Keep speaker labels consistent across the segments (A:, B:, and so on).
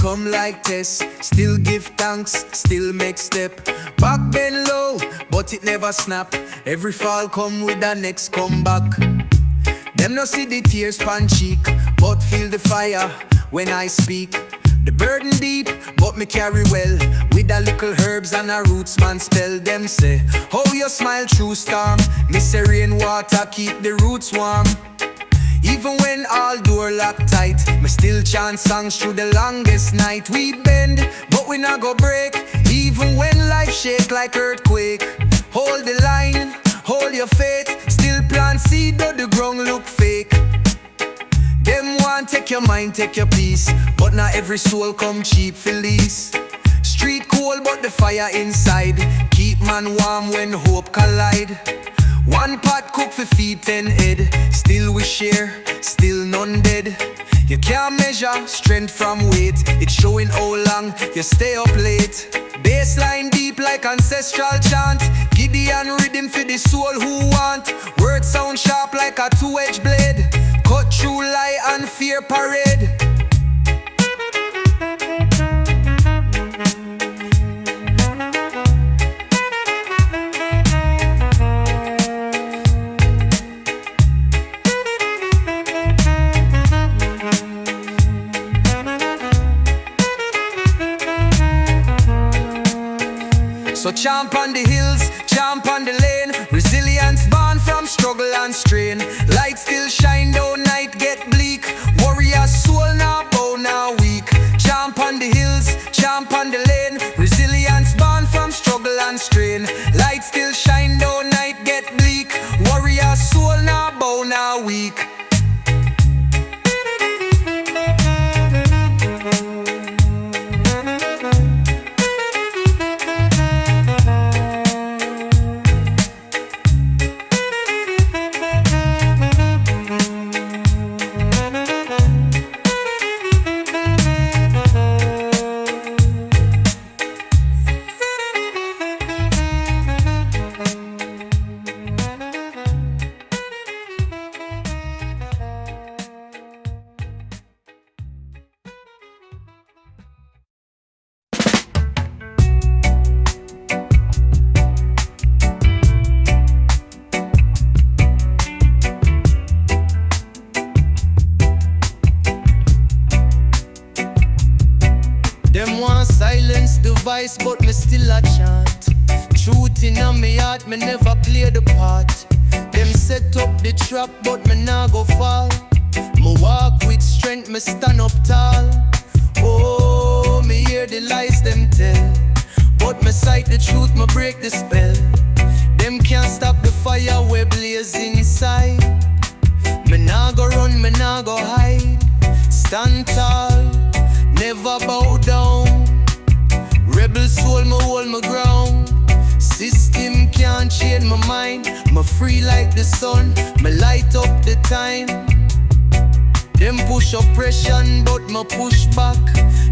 A: come like test. Still give thanks, still make step. Back bend low, but it never snap. Every fall come with the next comeback. Them no see the tears pan cheek, but feel the fire when I speak. The burden deep, but me carry well. With a little herbs and a rootsman spell. Them say, how you smile through storm. Me say rain water keep the roots warm. Even when all door locked tight, me still chant songs through the longest night. We bend, but we not go break. Even when life shake like earthquake. Hold the line, hold your faith. Still plant seed, though the ground look fake. Them want take your mind, take your peace, but not every soul come cheap for lease. Street cold, but the fire inside keep man warm when hope collide. One pot cook for feed 10 head. Still we share, still none dead. You can't measure strength from weight. It's showing how long you stay up late. Bassline deep like ancestral chant. Gideon rhythm for the soul who want. Word sound sharp like a two-edged blade. Cut through lie and fear parade. So champ on the hills, champ on the lane. Resilience born from struggle and strain. Light still shine though night get bleak. Warrior soul now bow now weak. Champ on the hills, champ on the lane. Resilience born from struggle and strain. Light still shine though night get bleak. Warrior soul now bow now weak. Silence the voice, but me still a chant. Truth in me heart, me never play the part. Them set up the trap, but me nah go fall. Me walk with strength, me stand up tall. Oh, me hear the lies them tell, but me sight the truth, me break the spell. Them can't stop the fire we blaze inside. Me nah go run, me nah go hide. Stand tall, never bow down. Rebel soul, me hold my ground. System can't change my mind. Me free like the sun, me light up the time. Them push oppression, but me push back.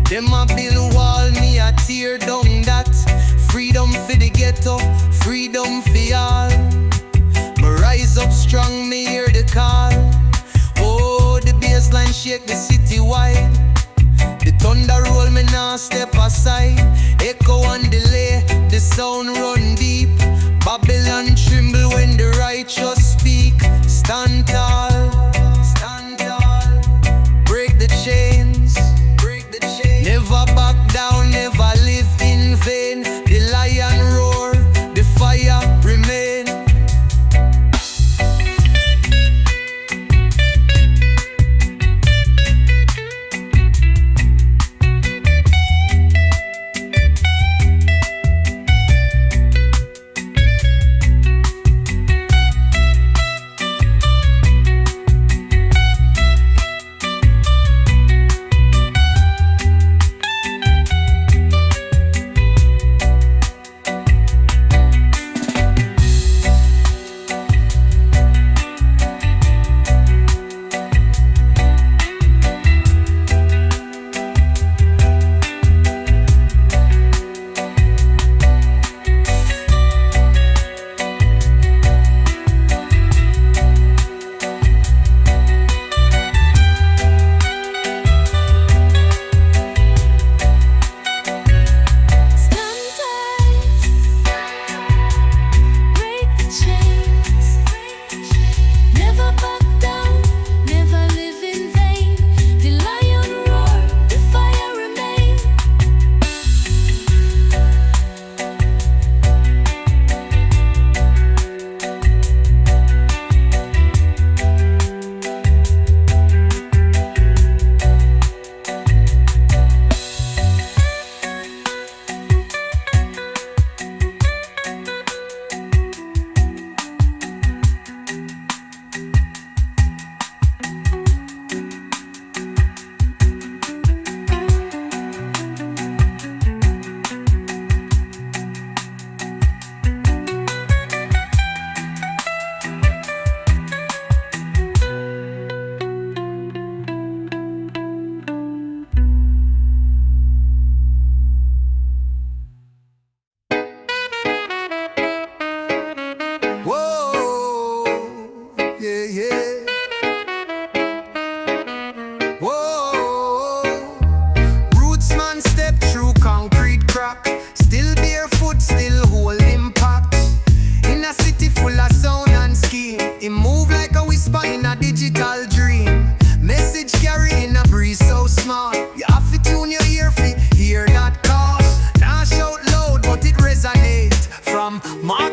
A: Them a build wall, me a tear down that. Freedom for the ghetto, freedom for all. Me rise up strong, me hear the call. Oh, the bassline shake the city wide. The thunder roll, me now step aside. Echo and delay, the sound run deep. Babylon tremble when the righteous speak. Stand tall, stand tall. Break the chains, break the chains. Never back down, never live in vain. The lion roar, the fire remain.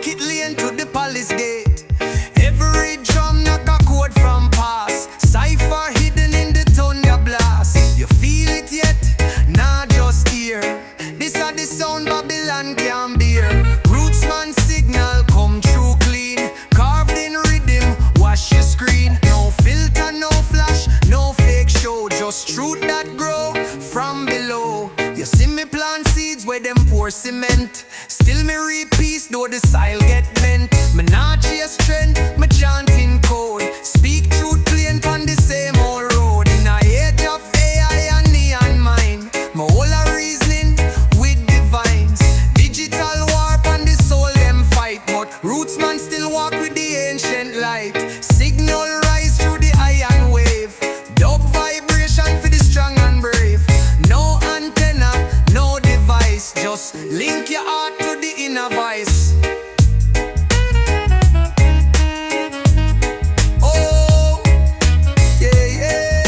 A: Market Lane to the Palace Gate. Every drum knock a chord from past. Cypher hidden in the thunder blast. You feel it yet? Nah, just hear. This are the sound Babylon can bear. Rootsman Signal come true clean. Carved in rhythm, wash your screen. No filter, no flash, no fake show. Just truth that grow from below. You see me plant seeds where them pour cement. Still me reap peace though the soil get bent. Me not chase trend, me chanting code. Speak truth plain on the same old road. In a age of AI and neon mind, my whole a reasoning with divines. Digital warp and the soul them fight, but Rootsman still walk with the ancient light. Signal rise through the iron wave. Dub vibration for the strong and brave. No antenna, no device. Just link your heart to the inner voice. Oh, yeah, yeah.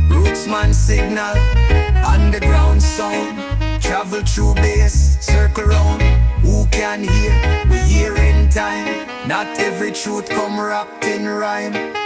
A: Rootsman Signal, underground sound. Travel through bass, circle round. Who can hear? We hear in time. Not every truth come wrapped in rhyme.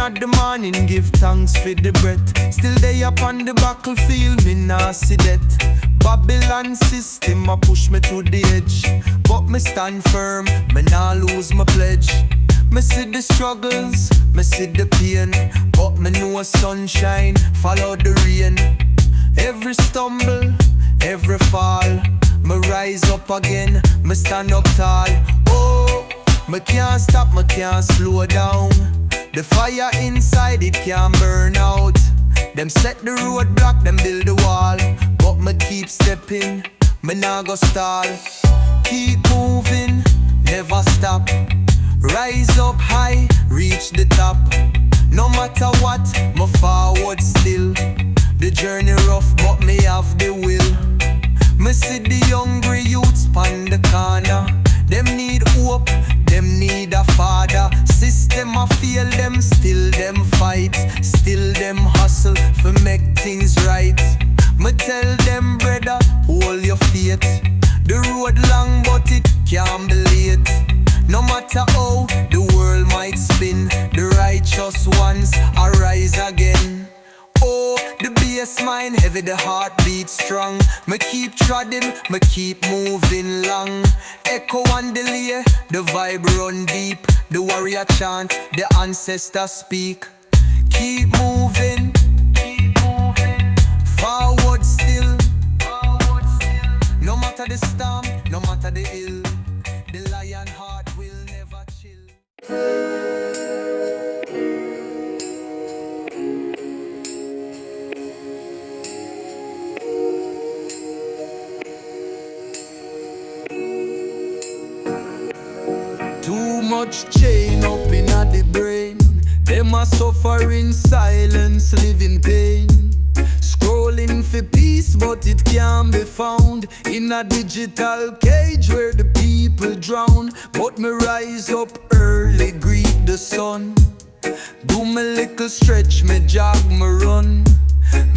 B: At the morning, give thanks for the breath. Still they up on the battlefield, me nah see that. Babylon system a push me to the edge, but me stand firm, me nah lose my pledge. Me see the struggles, me see the pain, but me know sunshine follow the rain. Every stumble, every fall, me rise up again, me stand up tall. Oh, me can't stop, me can't slow down. The fire inside it can't burn out. Them set the roadblock, them build the wall, but me keep stepping, me nah go stall. Keep moving, never stop. Rise up high, reach the top. No matter what, me forward still. The journey rough, but me have the will. Me see the hungry youths pon the corner. Them need hope, them need a father. System a fail them, still them fight. Still them hustle for make things right. Me tell them brother, hold your faith. The road long but it can't be late. No matter how the world might spin, the righteous ones arise again. Oh, the bass mind heavy, the heartbeat strong. Me keep treading, me keep moving long. Echo and delay, the vibe run deep. The warrior chant, the ancestors speak. Keep moving, forward still. No matter the storm, no matter the ill, the lion heart will never chill. much chain up in the brain. Them a suffer in silence, living pain. Scrolling for peace, but it can't be found in a digital cage where the people drown. But me rise up early, greet the sun. Do me little stretch, me jog, me run.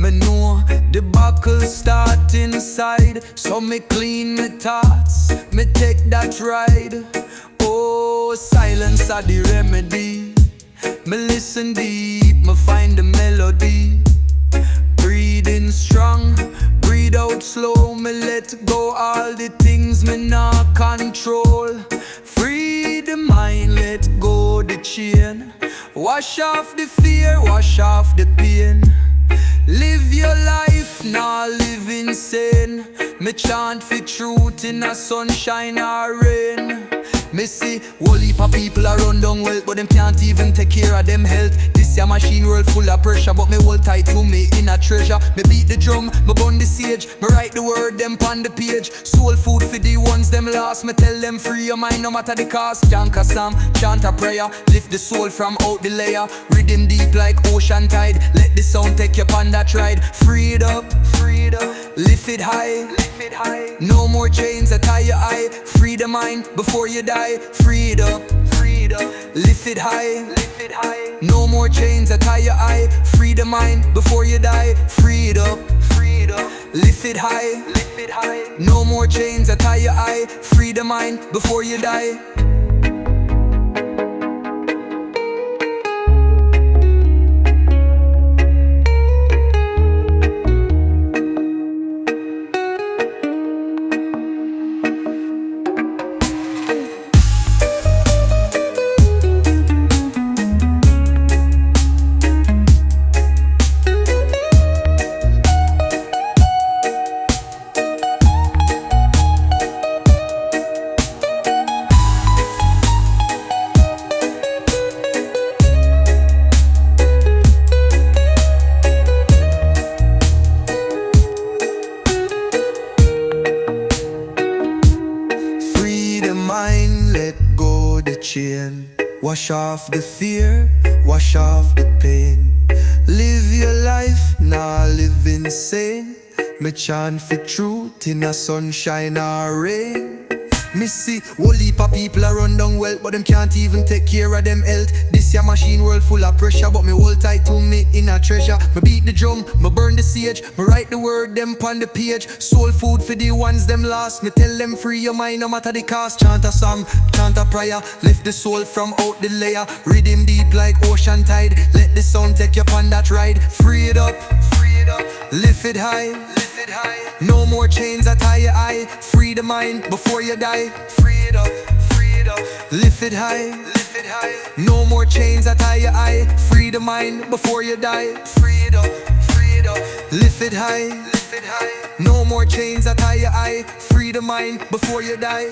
B: Me know the buckle start inside, so me clean me thoughts, me take that ride. Oh, silence are the remedy. Me listen deep, me find the melody. Breathing strong, breathe out slow. Me let go all the things me not control. Free the mind, let go the chain. Wash off the fear, wash off the pain. Live your life, nah live insane. Me chant for truth in a sunshine or rain. Me see whole heap of people are run down wealth, but them can't even take care of them health. This a machine world full of pressure, but me hold tight to me in a treasure. Me beat the drum, me burn the sage, me write the word them on the page. Soul food for the ones them lost. Me tell them free your mind no matter the cost. Chant a psalm, chant a prayer, lift the soul from out the layer. Rhythm deep like ocean tide, let the sound take you on that ride. Free it up, lift it high. No more chains that tie your eye. Free the mind before you die. Free it up, lift it high. No more chains that tie your eye. Free the mind before you die. Free it up, lift it high. No more chains that tie your eye. Free the mind before you die. Wash off the fear, wash off the pain. Live your life, nah live insane. Me chant for truth in a sunshine or rain. Me see whole heap of people are run down wealth, but them can't even take care of them health. This ya machine world full of pressure, but me hold tight to me in a treasure. Me beat the drum, me burn the sage, me write the word them on the page. Soul food for the ones them lost. Me tell them free your mind no matter the cost. Chant a psalm, chant a prayer, lift the soul from out the layer. Rhythm deep like ocean tide, let the sound take you on that ride. Free it up, lift it high. No more chains that tie your eye. Free the mind before you die. Free it up, lift it high. No more chains that tie your eye. Free the mind before you die. Free it up, lift it high. No more chains that tie your eye. Free the mind before you die.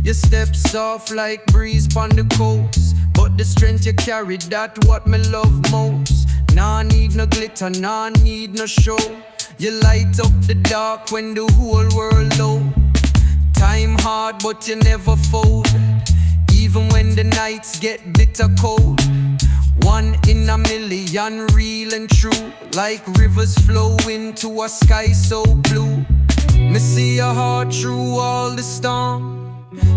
B: Your steps soft like breeze pon the coast, but the strength you carry, that what me love most. Nah need no glitter, nah need no show. You light up the dark when the whole world low. Time hard but you never fold, even when the nights get bitter cold. One in a million, real and true, like rivers flow into a sky so blue. Me see your heart through all the storm.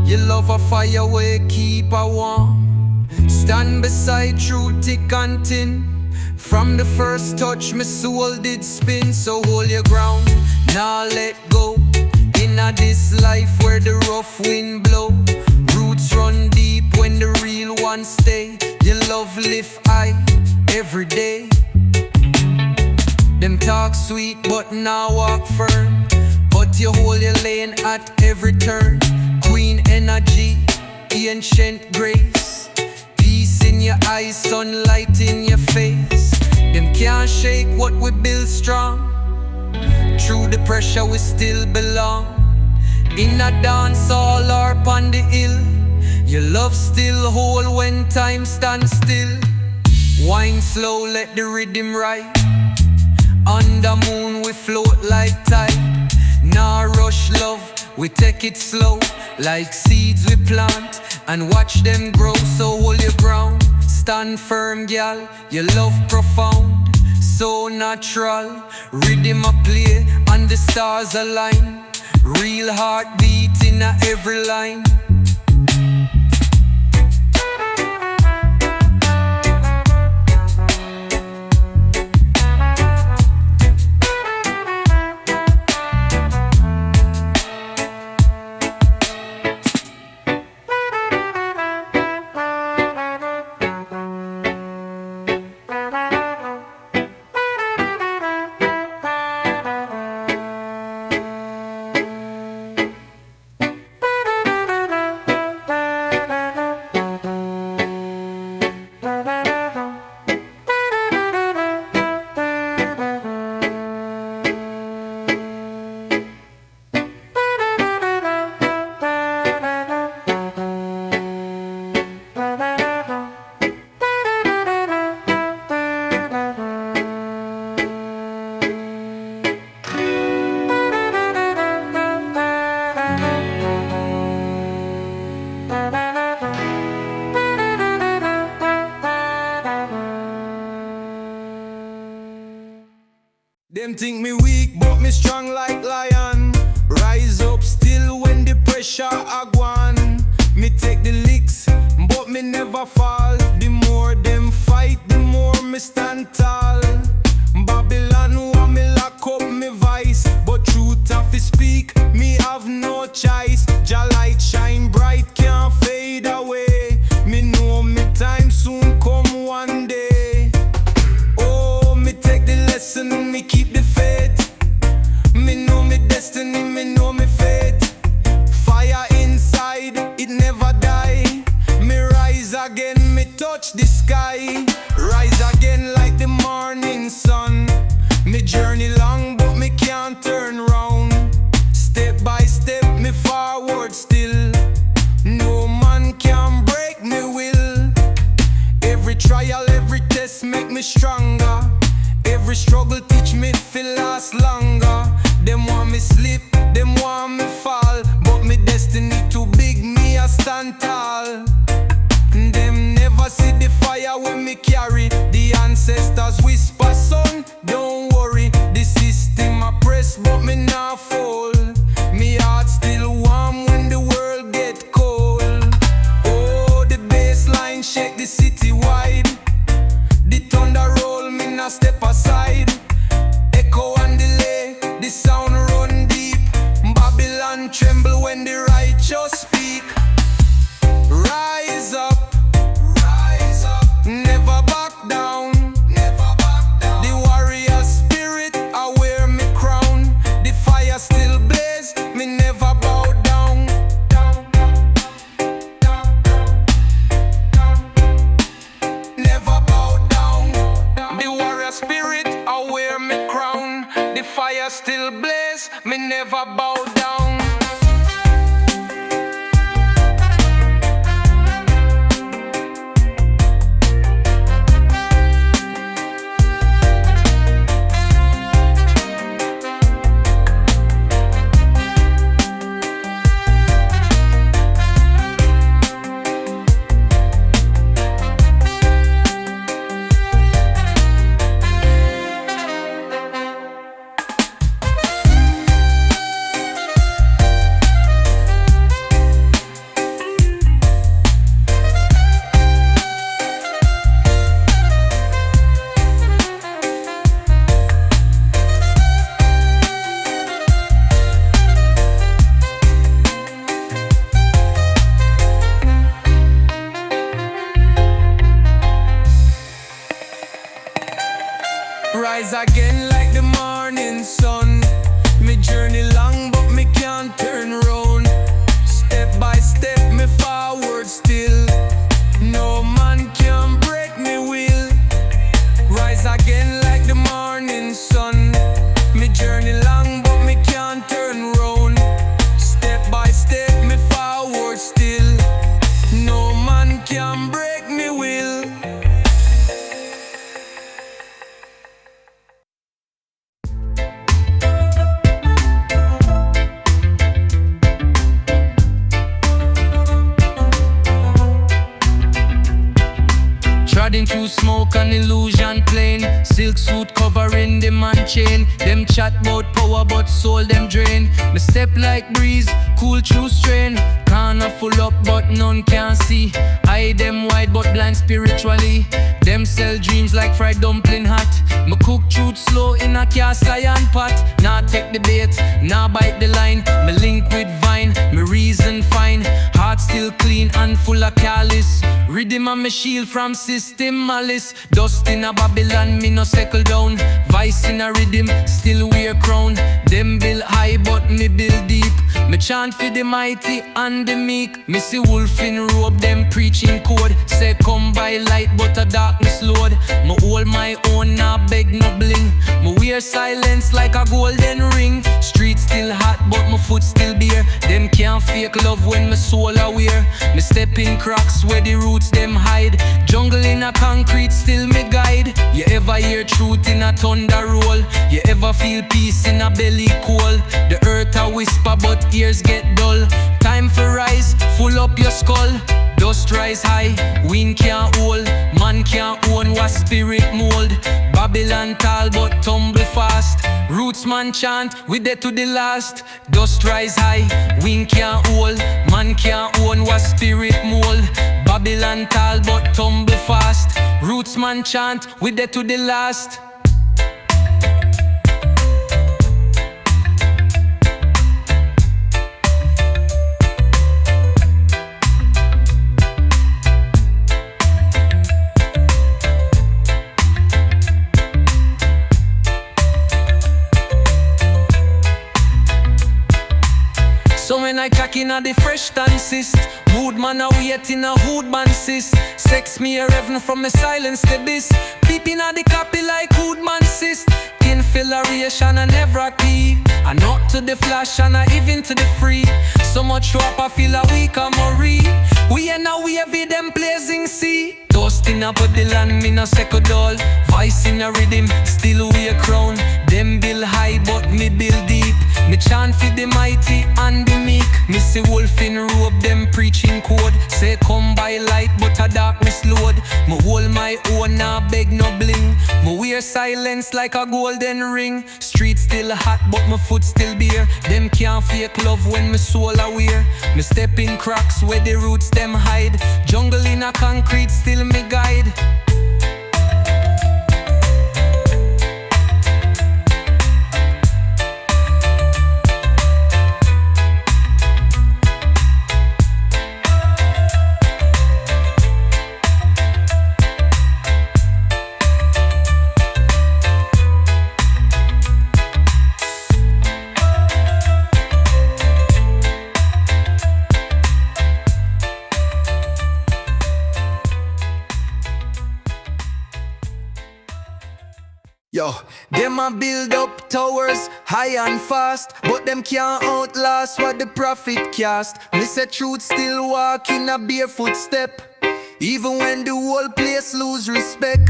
B: You love a fire where keep a warm. Stand beside through thick and thin. From the first touch my soul did spin. So hold your ground, nah let go. Inna this life where the rough wind blow. Roots run deep when the real ones stay. Your love lift high every day. Them talk sweet but now walk firm.
A: but you hold your lane at every turn. Queen energy, ancient grace, peace in your eyes, sunlight in your face. Them can't shake what we build strong. Through the pressure we still belong. In a dance hall or upon the hill, your love still hold when time stands still. Wine slow, let the rhythm ride. Under moon we float like tide. Nah rush love, we take it slow. Like seeds we plant and watch them grow. So hold your ground, stand firm gal. Your love profound, so natural. Rhythm a play and the stars align. Real heartbeat in every line. Them think me weak, but me strong like lion. Rise up still when the pressure a gone. Me take the licks, but me never fall. The more them fight, the more me stand tall. Babylon want me lock up me vice, but truth have to speak, me have no choice. Jah light shine bright, can't fade away. Me know me time soon come one day. Oh, me take the lesson, me keep the faith. Me know me destiny, me know me fate. Fire inside, it never die. Me rise again, me touch the sky. Rise again like the morning sun. Me journey long, but me can't turn round. Step by step, me forward still. No man can break me will. Every trial, every test make me stronger. Every struggle teach me to last longer. Them want me slip, them want me fall, but me destiny too big, me a stand tall. Them never see the fire when me carry. The ancestors whisper, son, don't worry. The system a press, but me not fall. Me heart still warm when the world get cold. Oh, the bassline shake the city wide. The thunder roll, me not step aside. Echo and delay, the sound run deep. Babylon tremble when the righteous speak. Rise up, never back down. The warrior spirit, I wear me crown. The fire still blaze, me never bow down. Never bow down. The warrior spirit, I wear me crown. The fire still blaze, me never bow down. Rise again like the morning sun. Me journey long, through smoke and illusion plane. Silk suit covering the man chain. Them chat about power but soul them drain. Me step like breeze, cool through strain. Corner full up but none can see. Eye them wide but blind spiritually. Them sell dreams like fried dumpling hot. Me cook truth slow in a cast iron pot. Nah take the bait, nah bite the line. Me link with vine, me reason fine. Heart still clean and full of callous. Rhythm and me shield from system malice. Dust in a Babylon, me no settle down. Vice in a rhythm, still wear crown. Them build high but me build deep. Me chant for the mighty and the meek. Me see wolf in robe, them preaching code. Say come by light but a darkness load. Me hold my own, nah beg no bling. Me wear silence like a golden ring. Street still hot but my foot still bare. Them can't fake love when my soul aware. Me step in cracks where the roots them hide. Jungle in a concrete still me guide. You ever hear truth in a thunder roll? You ever feel peace in a belly cold? The earth a whisper but ears get dull. Time for rise, full up your skull. Dust rise high, wind can't hold. Man can't own what spirit mold. Babylon tall but tumble fast. Rootsman chant, we dead to the last. Dust rise high, wind can't hold. Man can't own what spirit mold. Babylon tall but tumble fast. Rootsman chant, we dead to the last. So when I cock in a the fresh dancist, mood man a wait in a hood band sis. Sex me a revenue from me silence the this. Peeping at the copy like hood man sis. Infiltration and never key. And not to the flash and even to the free. So much rap I feel a weak memory. We ain't now we have them blazing sea. Dust in a body land, me no second doll. Vice in a rhythm, still we a crown. Them build high but me build deep. Me chant for the mighty and the meek. Me see wolf in robe, them preaching code. Say come by light but a darkness load. Me hold my own, nah beg no bling. Me wear silence like a golden ring. Street still hot but my foot still bare. Them can't fake love when my soul aware. Me step in cracks where the roots them hide. Jungle in a concrete still me guide. Yo, them a build up towers high and fast, but them can't outlast what the prophet cast. Me say truth still walk in a barefoot step, even when the whole place lose respect.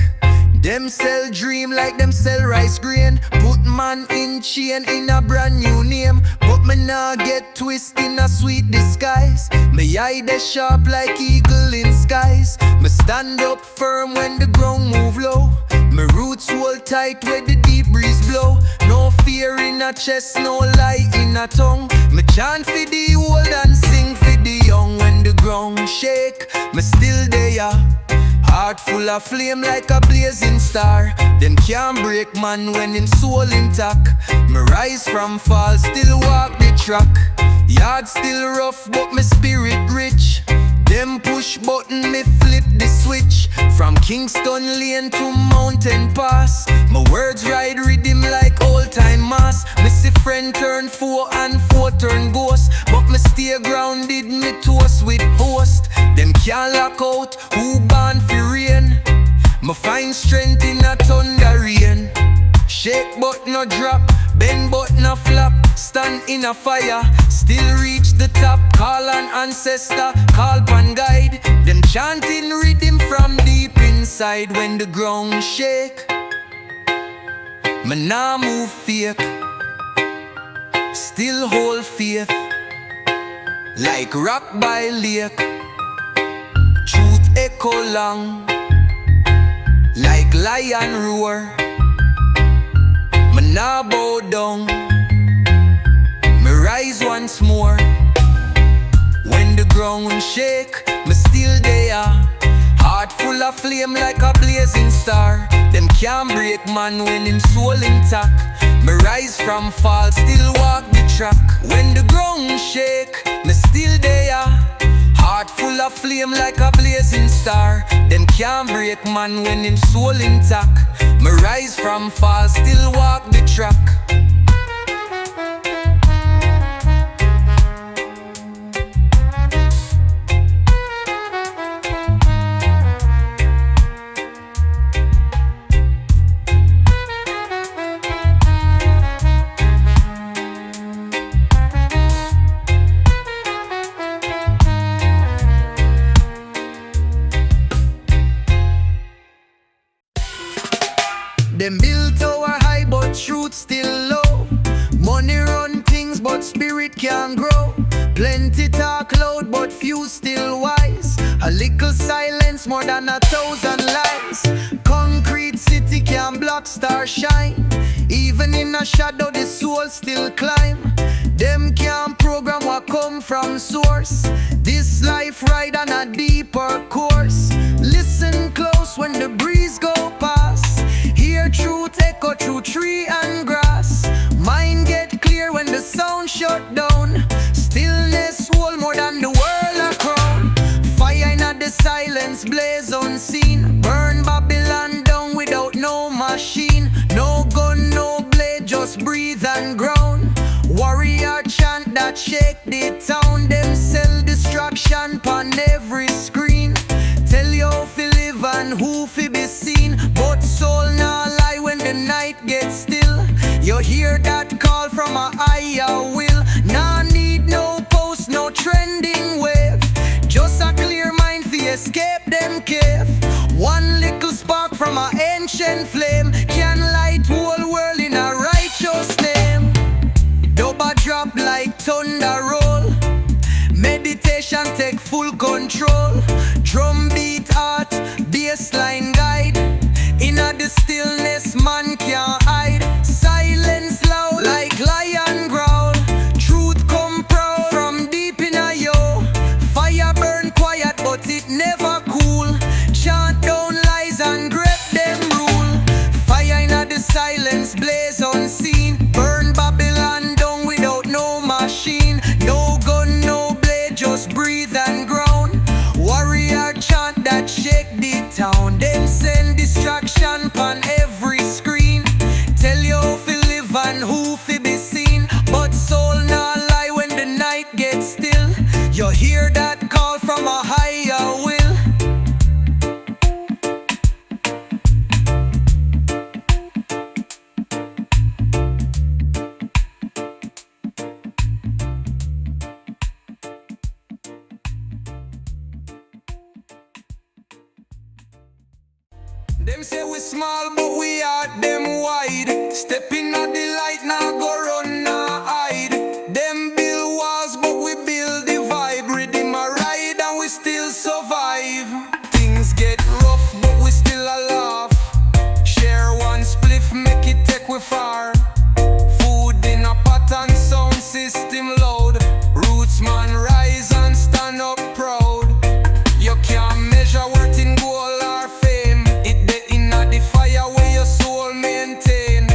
A: Them sell dream like them sell rice grain. Put man in chain in a brand new name, but me nah get twist in a sweet disguise. Me eye they sharp like eagle in skies. Me stand up firm when the ground move low. My roots hold tight where the deep breeze blow. No fear in a chest, no lie in a tongue. Me chant for the old and sing for the young. When the ground shake, me still there. Heart full of flame like a blazing star. Them can't break man when him soul intact. Me rise from fall, still walk the track. Yard still rough but me spirit rich. Them push button, me flip the switch. From Kingston Lane to Mountain Pass. My words ride rhythm like old time mass. Me see friend turn foe and foe turn ghost, but me stay grounded, me toast with host. Them can't lock out who born for rain. Me find strength in a thunder rain. Shake but no drop, bend but no flop. Stand in a fire, still reach the top. Call an ancestor, call pan guide. Them chanting rhythm from deep inside. When the ground shake, me nah move fake. Still hold faith, like rock by lake. Truth echo long,
B: make lion roar. Me nah bow down, me rise once more. When the ground shake, me still there. Heart full of flame like a blazing star. Them can't break man when him soul intact. Me rise from fall, still walk the track. When the ground shake, me still there. Heart full of flame like a blazing star. Them can't break man when him soul intact. Me rise from fall, still walk the track.
A: Them build tower high but truth still low. Money run things but spirit can't grow. Plenty talk loud but few still wise. A little silence more than 1,000 lies. Concrete city can block star shine. Even in a shadow the soul still climb. Them can't program what come from source. This life ride on a deeper course. Listen close when the breeze go past. Hear truth echo through tree and grass. Mind get clear when the sound shut down. Stillness hold more than the world a crown. Fire in the silence blaze unseen. Burn Babylon down without no machine. No gun, no blade, just breathe and ground. Warrior chant that shake the town. Them sell distraction pon every screen. Tell you how fi live and who fi be seen. But soul nah lie when the night gets still. You hear that call from a higher will. Nah need no post, no trending wave. Just a clear mind fi escape them cave. One little spark from a ancient flame can light whole world in a righteous name. Dubba drop like thunder roll. Meditation take full control. Drum beat heart, bassline guide. Inna the stillness man can't hide. Silence loud like lion growl. Truth come proud from deep inna yo. Fire burn quiet but it never cool. Chant down lies and grip them rule. Fire inna the silence blaze unseen. Burn Babylon down without no machine. No gun, no blade, just breathe and ground. Warrior chant that shake the town. Them send distraction pon every screen. Tell you how fi live and who fi be seen. But soul nah lie when the night gets still. You hear that call from a higher will. Them say we small but we heart them wide. Stepping at the light now go run now hide. Them build walls but we build the vibe. Rhythm a ride and we still survive. Things get rough but we still a laugh. Share one spliff make it take we far. Food in a pot and sound system loud. Rootsman rise and stand up proud. You can't measure worth in gold or fame. It the inna the fire where your soul maintain.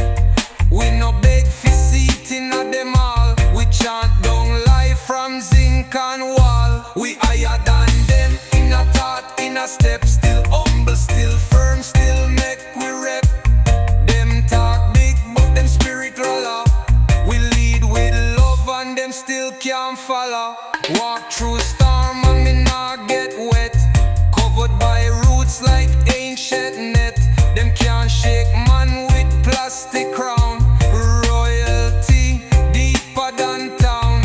A: We no beg for seat inna them all. We chant down life from zinc and wall. We higher than them in a thought, in a step. Still humble, still firm, still make we rep. Them talk big but them spirit roll up. We lead with love and them still can't follow. Walk through storm and me nah get wet. Covered by roots like ancient net. Them can't shake man with plastic crown. Royalty deeper than town.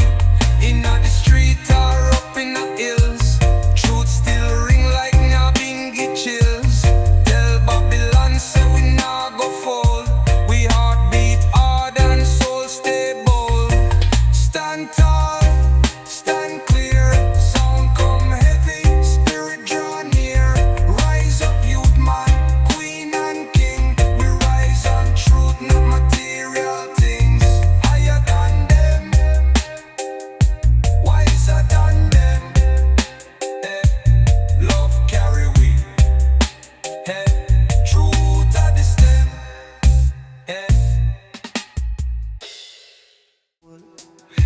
A: Inna the street or up in the hills. Truth still ring like Nyabingi chills. Tell Babylon say we nah go fall. We heart beat hard and soul stay bold. Stand tall, stand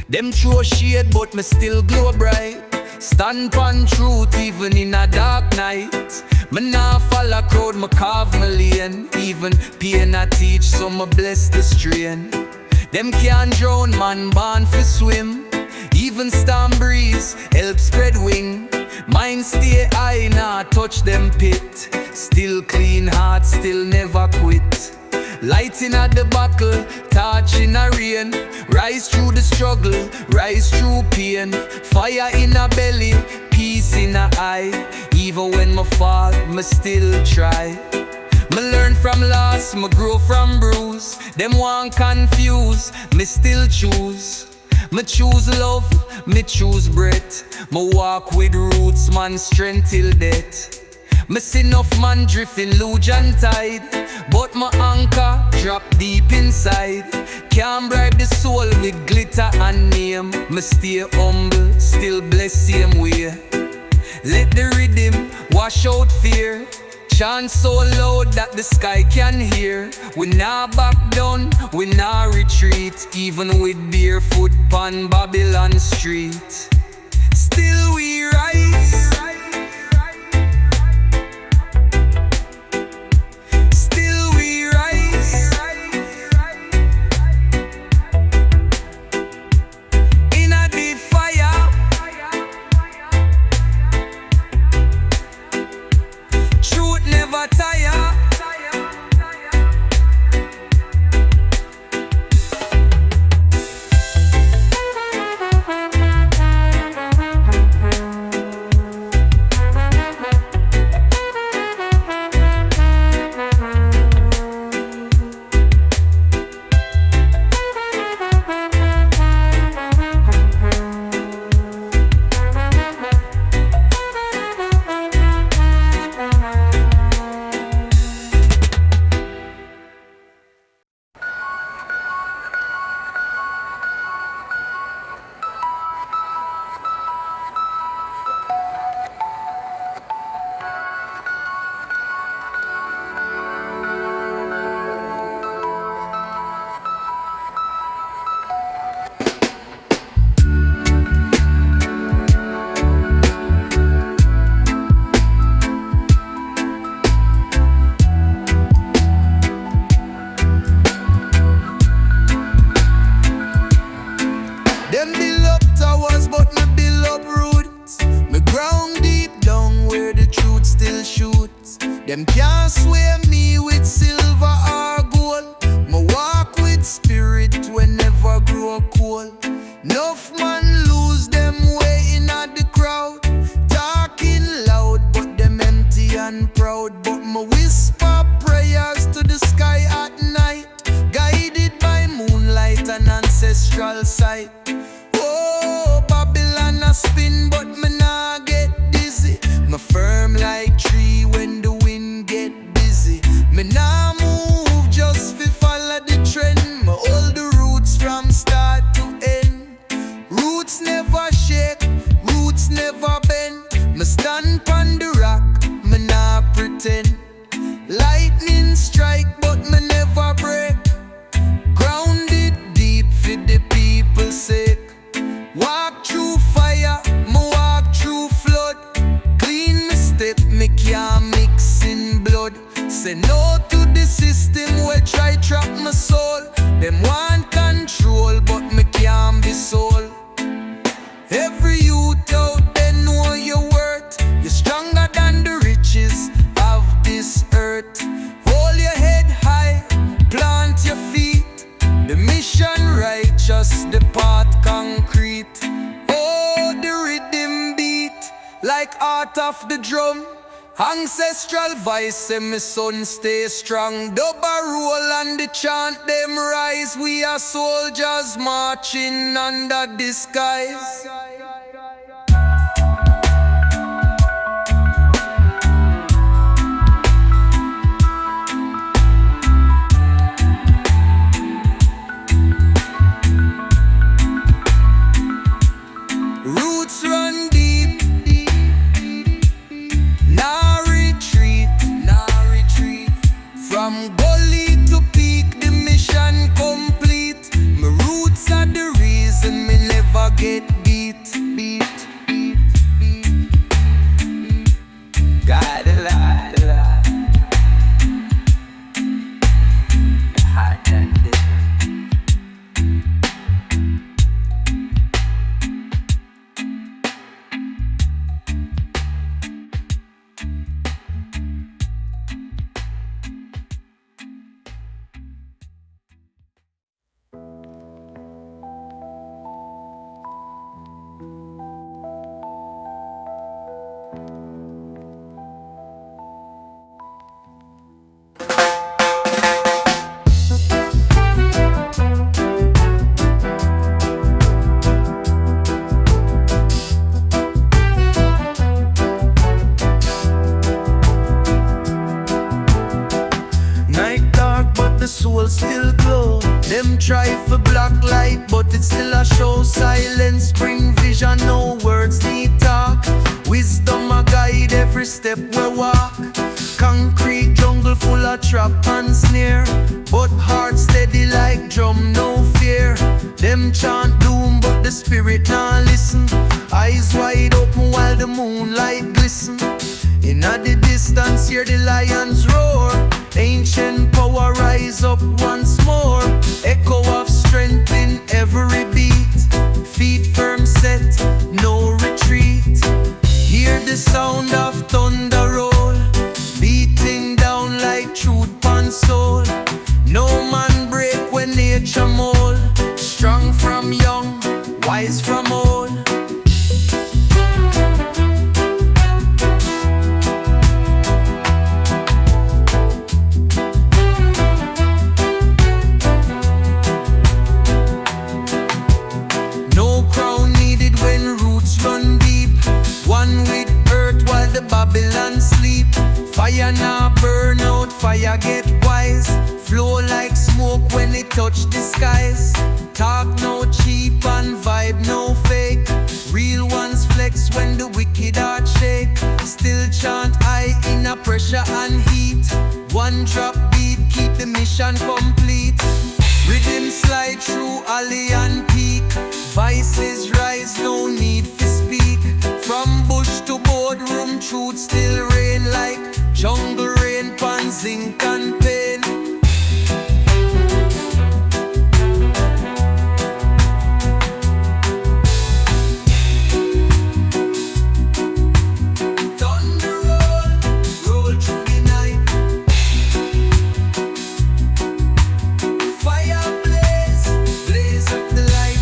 A: Them throw shade but me still glow bright. Stand pon truth even in a dark night. Me nah follow crowd, me carve my lane. Even pain I teach, so me bless the strain. Them can't drown, man born for swim. Even storm breeze help spread wing. Mine stay high, nah touch them pit. Still clean heart, still never quit. Lighting at the buckle, torch in a rain. Rise through the struggle, rise through pain. Fire in a belly, peace in a eye. Even when me fall, me still try. Me learn from loss, me grow from bruise. Them want confuse, me still choose. Me choose love, me choose breath. Me walk with roots, man, strength till death. Me see enough man drifting luge and tide, but my anchor drop deep inside. Can't bribe the soul with glitter and name. Me stay humble, still bless same way. Let the rhythm wash out fear. Chant so loud that the sky can hear. We nah back down, we nah retreat. Even with barefoot pon Babylon street, still we rise. Still we rise. In a deep fire, truth never tire. Them build up towers, but me build up roots. Me ground deep down where the truth still shoots. Them can't sway me with silver or gold. Me walk with spirit whenever grow cold. Enough man lose them way in at the crowd. Talking loud, but them empty and proud. But me whisper prayers to the sky at night, guided by moonlight and ancestral sight. Oh, Babylon a spin, but me nah get dizzy. Me firm like tree when the wind get busy. Me nah move just fi follow the trend. Me hold the roots from start to end. Roots never shake, roots never bend. Me stand pon the rock, me nah pretend. Lightning strike, but me never break. Grounded deep for the people's sake. Walk through fire, me walk through flood. Clean me step, me can't mix in blood. Say no to the system where try trap my soul. Them want control, but me can't be sold. Every youth out there know your worth. You're stronger than the riches of this earth. Hold your head high, plant your feet. The mission righteous, the path concrete. Oh, the rhythm beat like art of the drum. Ancestral voice say me son stay strong. Double roll and the chant them rise. We are soldiers marching under the skies. Roots run deep, nah retreat, nah retreat. From gully to peak, the mission complete. My roots are the reason me never
B: get beat. Gotta lie. Hot and this.
A: The soul still glow. Them try for black light, but it still a show. Silence bring vision, no words need talk. Wisdom a guide every step we walk. Concrete jungle full of trap and snare, but heart steady like drum, no fear. Them chant doom, but the spirit nah listen. Eyes wide open while the moonlight glisten. In the distance hear the lions roar. Ancient power rise up once more. Echo of strength in every beat. Feet firm set, no retreat. Hear the sound of thunder roll, beating down like truth pan soul. No man break when nature mold. Strong from young, wise from old. Babylon sleep. Fire now burn out, fire get wise. Flow like smoke when it touch the skies. Talk no cheap and vibe no fake. Real ones flex when the wicked heart shake. Still chant high in a pressure and heat. One drop beat keep the mission complete. Rhythm slide through alley and peak. Vices rise, no need for speak. From bush to boardroom, truth still rain like jungle rain pan zinc and pain. Thunder roll through the night. Fire blaze up the light.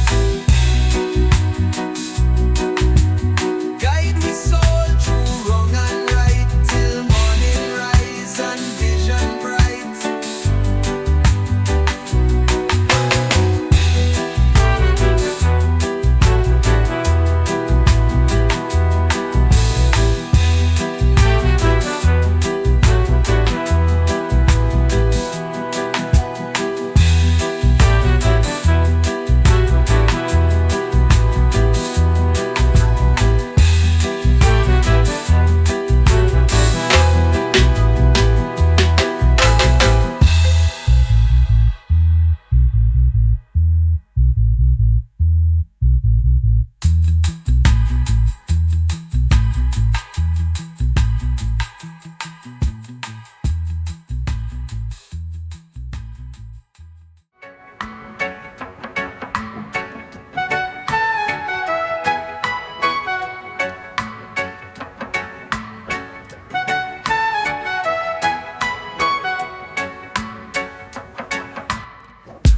A: Guide we soul through wrong and right, till morning rise and vision bright.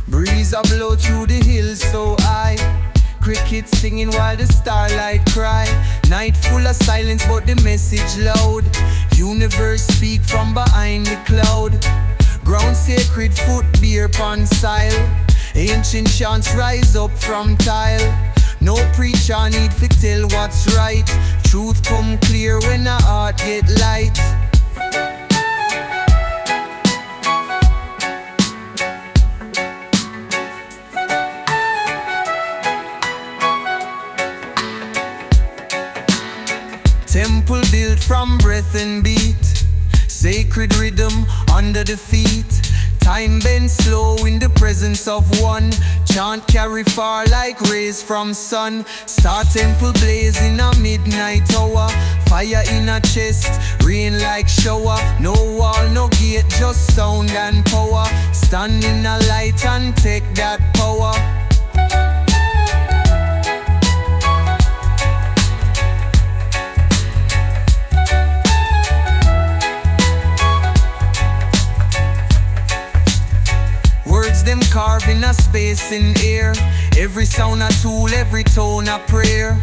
A: Breeze a blow through the hills so high. Crickets singing while the starlight cry. Night full of silence but the message loud. Universe speak from behind the cloud. Ground sacred foot beer pon style. Ancient chants rise up from tile. No preacher need to tell what's right. Truth come clear when the heart get light. Temple built from breath and beat. Sacred rhythm under the feet.
B: Time bends slow in the presence of one. Chant carry far like rays from sun. Star temple blaze in a midnight hour. Fire in a chest, rain like shower. No wall, no gate, just sound and power. Stand in a light and take that power. Them carving a space in air. Every sound a tool, every tone a prayer.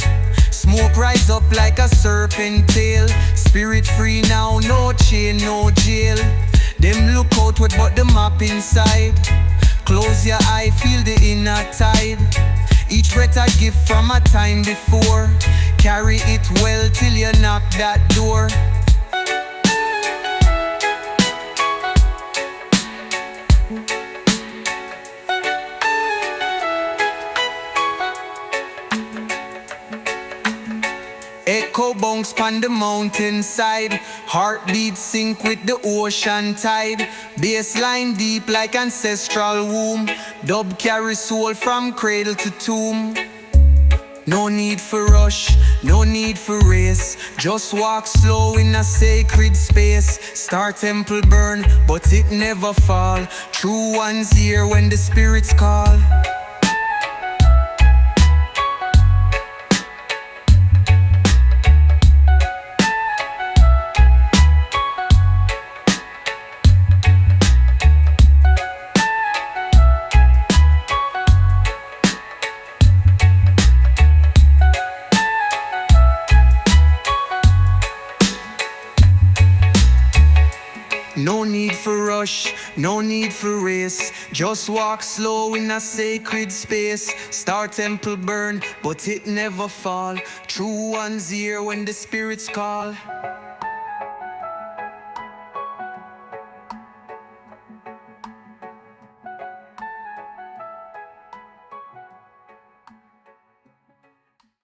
B: Smoke rise up like a serpent tail. Spirit free now, no chain, no jail. Them look outward but the map inside. Close your eye, feel the inner tide. Each breath a gift from a time before. Carry it well till you knock that door. Echo bounce pon the mountainside. Heartbeat sync with the ocean tide. Bassline deep like ancestral womb. Dub carry soul from cradle to tomb. No need for rush, no need for race. Just walk slow in a sacred space. Star temple burn, but it never fall. True ones here when the spirits call. No need for rush, no need for race. Just walk slow in a sacred space. Star temple burn, but it never fall. True ones here when the spirits call.